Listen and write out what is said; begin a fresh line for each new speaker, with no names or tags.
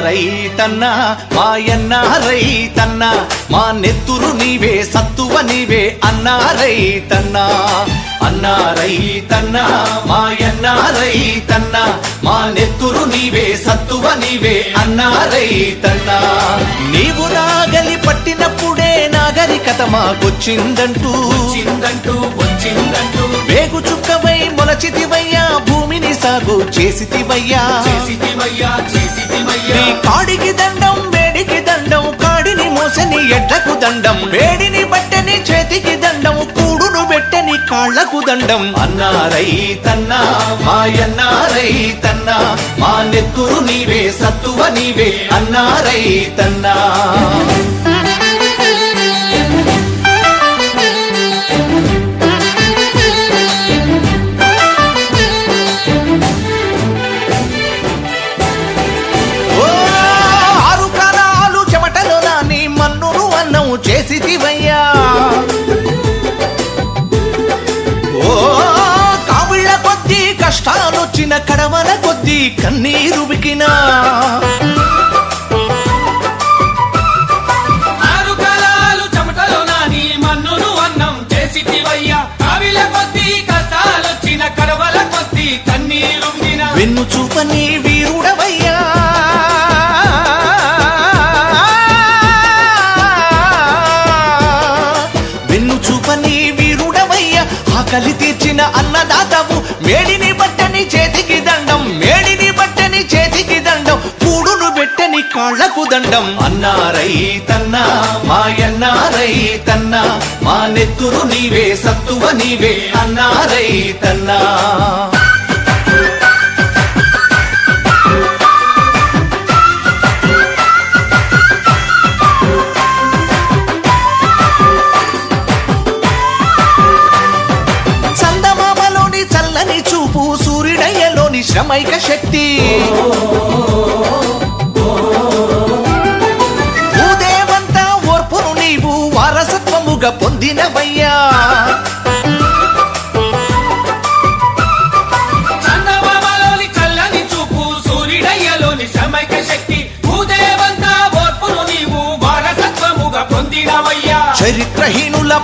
రైతన్నా మాయన్న రైతన్నా మా నెత్తురు నీవే సత్తువ నీవే అన్నా రైతన్నా అన్నా రైతన్నా మాయన్న రైతన్నా మా నెత్తురు నీవే సత్తువ నీవే అన్నా రైతన్నా నీవు నాగలి పట్టినప్పుడే నాగరికత మాకొచ్చిందంటూ వేగు చుక్కవై మొలచితివయ్యా భూమిని సాగు చేసితివయ్యా నీ కాడికి దండం వేడికి దండం కాడిని మోసని ఎడ్లకు దండం వేడిని బట్టని చేతికి దండం కూడును పెట్టని కాళ్లకు దండం అన్నా రైతన్నా మాయన్నా రైతన్నా మా నెత్తురు నీవే సత్తువ నీవే అన్నా రైతన్నా చేసితివయ్యా ఓ కావిళ్ళ కొద్దీ కష్టాలొచ్చిన కడవల కొద్దీ కన్నీరు బికినా
మన్నును అన్నం చేసితివయ్యా కావిళ్ళ కొద్దీ కష్టాలొచ్చిన కడవల కొద్దీ కన్నీరు బికినా
వెన్ను చూపని వీరుడవయ్యా ఆకలి తీర్చిన అన్నదాతవు మేడిని బట్టని చేతికి దండం మేడిని బట్టని చేతికి దండం కూడును పెట్టని కాళ్లకు దండం అన్నా రైతన్నా మాయన్నా రైతన్నా మా నెత్తురు నీవే సత్తువ నీవే అన్నా రైతన్నా సూర్యుడయ్యలోని శ్రమైక శక్తి భూదేవంతా ఓర్పును నీవు వారసత్వముగా పొందినవయ్యా
చందమామలోని చల్లని చూపు సూర్యుడయ్యలోని శ్రమైక శక్తి భూదేవంతా ఓర్పును నీవు వారసత్వముగా పొందినవయ్యా
చరిత్రహీనుల